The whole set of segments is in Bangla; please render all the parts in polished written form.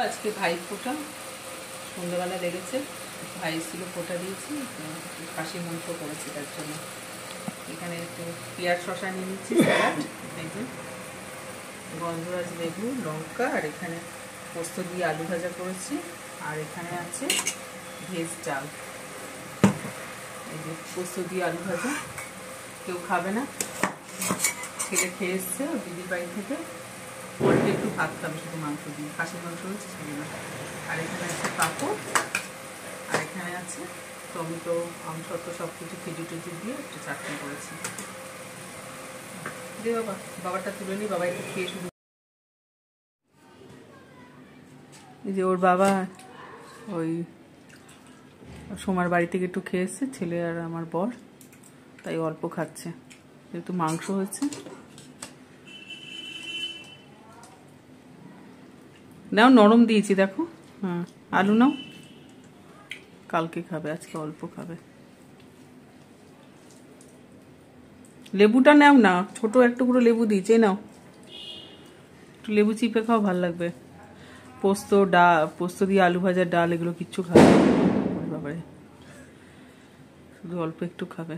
আজকে ভাই ফোঁটা সন্ধ্যাবেলা লেগেছে, ভাই ছিল ফোঁটা দিয়েছি, খাসি মাংস করেছি তার জন্য। এখানে একটু পেঁয়াজ শসা নিয়ে নিচ্ছি, স্যালাড, গন্ধরাজ লেবু, লঙ্কা, আর এখানে পোস্ত দিয়ে আলু ভাজা করেছি, আর এখানে আছে ভেজ ডাল। এই যে পোস্ত দিয়ে আলু ভাজা, কেউ খাবে না, ছেলে খেয়ে এসছে দিদির বাড়ি থেকে, অল্প একটু ভাত খাবে শুধু মাংস দিয়ে, খাসির মাংস হচ্ছে সেগুলো। আর এখানে আছে পাঁপড়, আর এখানে আছে টমেটো, আমসত্ব সব কিছু খেজুর টেজুর দিয়ে একটু চাটনি করেছি। দে বাবা, বাবারটা তুলে নি, বাবা একটু খেয়ে শুধু। এই যে ওর বাবা ওই সোমার বাড়ি থেকে একটু খেয়ে এসছে, ছেলে আর আমার বর, তাই অল্প খাচ্ছে, যেহেতু মাংস হয়েছে। নাও, নরম দিয়েছি দেখো। হ্যাঁ, আলু নাও, কালকে খাবে, আজকে অল্প খাবে। লেবুটা নাও না, ছোট একটু করে লেবু দিয়েছে, নাও একটু লেবু চিপে খাও, ভালো লাগবে। পোস্ত পোস্ত দিয়ে আলু ভাজার ডাল এগুলো কিচ্ছু খাবে বাবারে, শুধু অল্প একটু খাবে।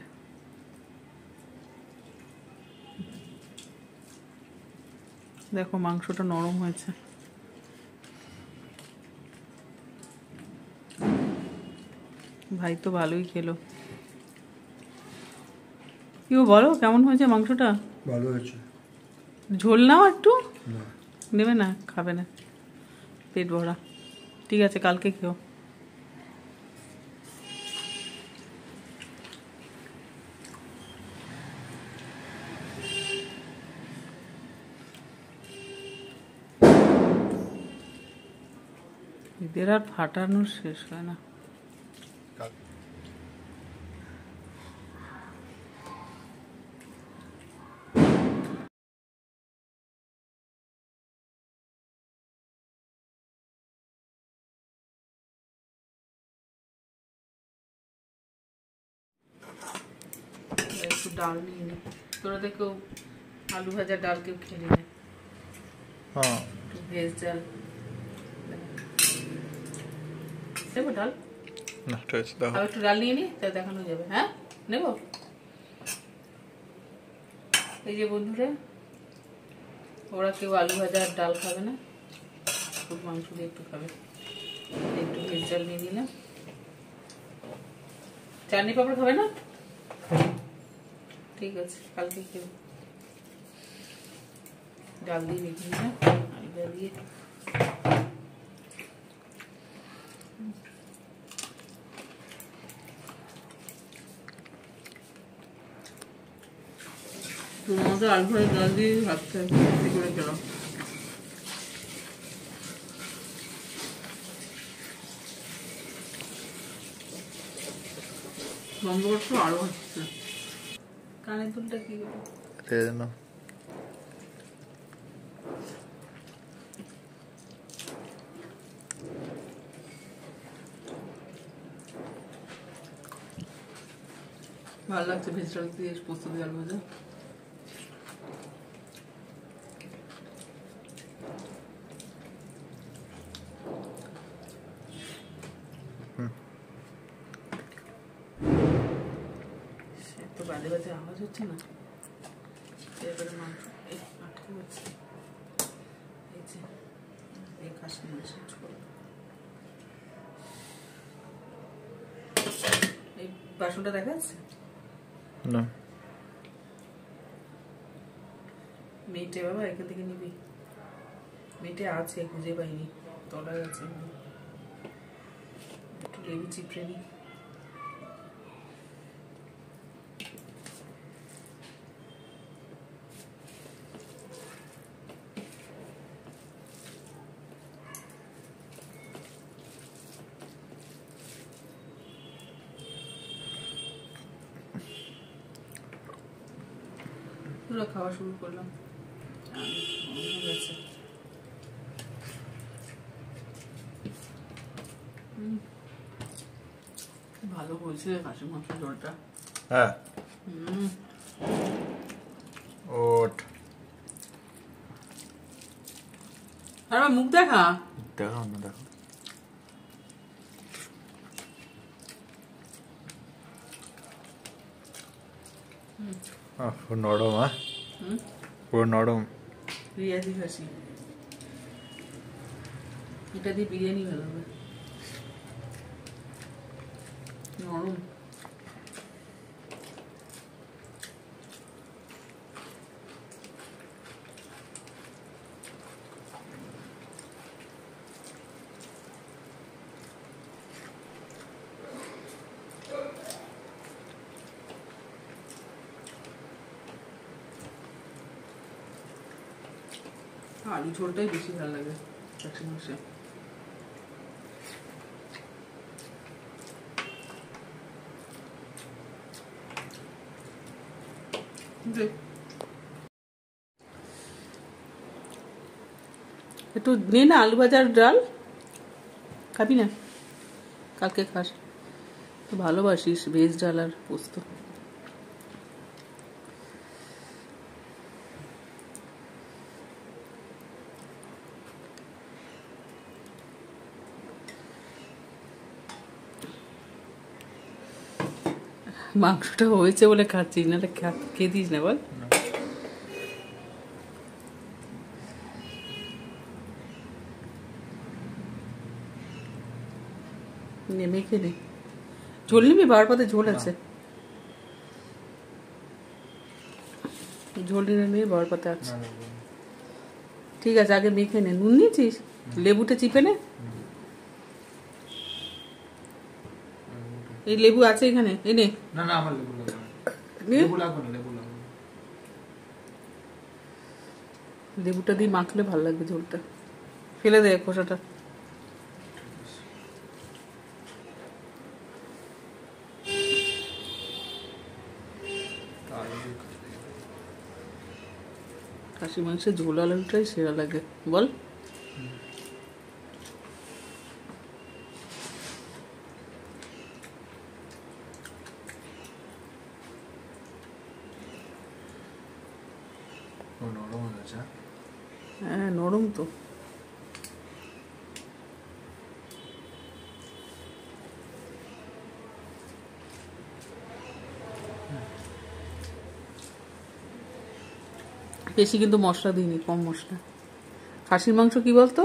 দেখো মাংসটা নরম হয়েছে। ভাই তো ভালোই খেলো। কি বলো, কেমন হয়েছে মাংসটা? ভালো হয়েছে। ঝোল নাও একটু, নেবে না, খাবে না, পেট ভরা। ঠিক আছে, কালকে খেও। এদের আর ফাটানোর শেষ হয় না। একটু ডাল নিয়ে নে, তোরা দেখো আলু ভাজা ডাল কেউ খেয়ে নেবে। হ্যাঁ, একটু ভেজ ডাল দেবো, ডাল না, একটু ডাল নিয়ে নি, তাই দেখানো যাবে। হ্যাঁ, নেব। এই যে বন্ধুরা, ওরা কেউ আলু ভাজা আর ডাল খাবে না, খুব মাংস দিয়ে একটু খাবে, একটু ভেজ ডাল নিয়ে নিলাম। চাটনি পাপড় খাবে না? ঠিক আছে, কালকে কেউ ডাল দিয়ে রেখে নিলাম, আলু দিয়ে। তোমাদের আলু ভাজা ডাল দিয়ে ভাত করে খেলাম। বন্ধ করছো, আরো হচ্ছে। কানের দুলটা কি না, ভালো লাগছে ভেজ ডাল দিয়ে পোস্ত দিয়ে আলু ভাজা। তো বাজে বাজে আওয়াজ হচ্ছে না, এরপরে মাংস এই আটকে হচ্ছে, এই যে এই খাসি মাংস ঝোল। এই বাসনটা দেখা যাচ্ছে না? মেয়েটে বাবা এখান থেকে নিবি, মেয়েটে আছে, খুঁজে পাইনি, তলায় আছে, একটু লেবু চিপড়ে নি। পুরো খাওয়া শুরু করলাম, ভালো বলছে খাসি মাংস ঝোলটা। হ্যাঁ, ওঠ, আর মুখ দেখা। দেখো না, দেখো পুরো নরম। পুরো নরম। রিয়াজি খাসি, এটা দিয়ে বিরিয়ানি ভালো হবে, নরম। আলু ঝোলটাই বেশি ভালো লাগে খাসি মাংসে। একটু নে না আলু ভাজার ডাল, খাবি না? কালকে খাস, তো ভালোবাসিস ভেজ ডাল আর পোস্ত। মাংসটা হয়েছে বলে খাচ্ছিস, নাহলে খেয়ে দিস না বল। নেমে খেয়ে নে, ঝোল নিবি? বাবার পাতে ঝোল আছে, ঝোল নিয়ে নিয়ে বাবার পাতে আছে। ঠিক আছে, আগে মেখে নে। নুন নিয়েছিস? লেবুটা চিপে নে। এই লেবু আছে এখানে, এনে। না না, আমার লেবু লাগবে না। লেবু লাগবে না, লেবু লাগবে না। লেবুটা দিয়ে মাখলে ভালো লাগবে ঝোলটা। ফেলে দে খোসাটা। খাসি মাংসের ঝোল আলুটাই সেরা লাগে বল। নরম হয়েছে। হ্যাঁ নরম তো। বেশি কিন্তু মশলা দিইনি, কম মশলা। খাসির মাংস কি বলতো,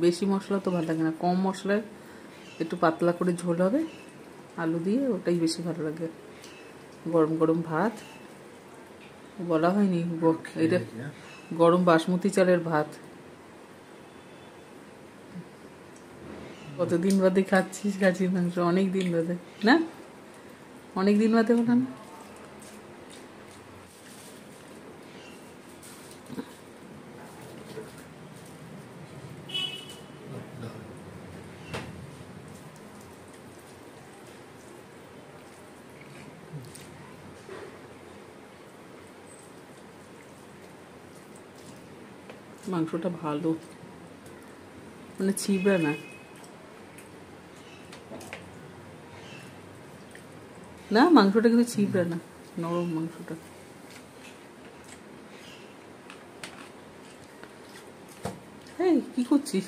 বেশি মশলা তো ভালো লাগে না, কম মশলায় একটু পাতলা করে ঝোল হবে আলু দিয়ে, ওটাই বেশি ভালো লাগে। গরম গরম ভাত, বলা হয়নি এটা গরম বাসমতি চালের ভাত। কতদিন বাদে খাচ্ছিস খাসির মাংস? অনেক দিন বাদে না? অনেক দিন বাদে বলা না? মাংসটা ভালো, মানে ছিবড়া না, না মাংসটা কিন্তু ছিবড়া না, নরম মাংসটা। এই কি করছিস?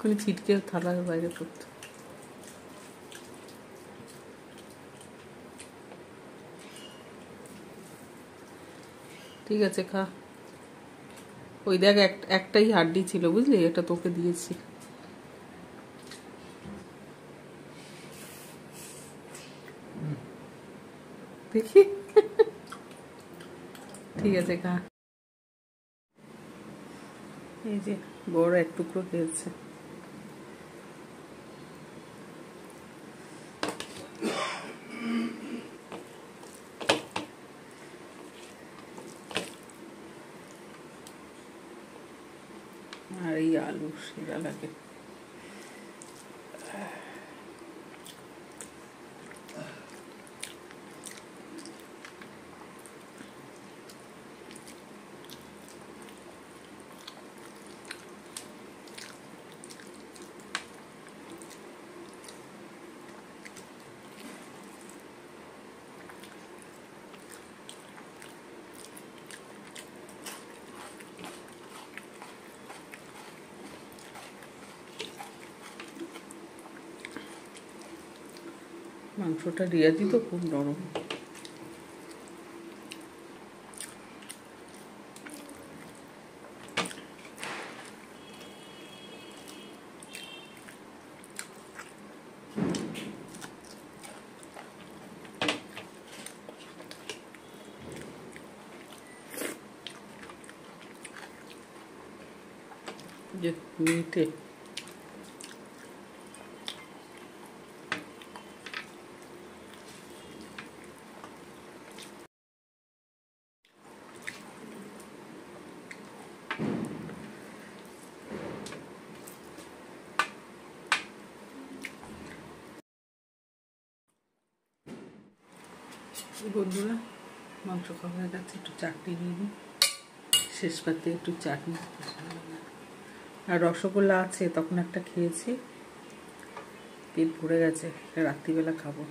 কোনো ছিটকে থালার বাইরে করতে। ঠিক আছে খা। ওই দেখ একটাই হাড্ডি ছিল বুঝলি, এটা তোকে দিয়েছি। দেখি। ঠিক আছে খা। এই যে বড় এক টুকরো খেয়েছে। আর এই আলু সেরা লাগে। মাংসটা রিয়াজি তো খুব নরম। যে মিটে বন্ধুরা, মাংস খাওয়া হয়ে গেছে, একটু চাটনি নিয়ে নিই। শেষ পাতে একটু চাটনি, আর রসগোল্লা আছে, তখন একটা খেয়েছি, পেট ভরে গেছে, রাত্রিবেলা খাবো।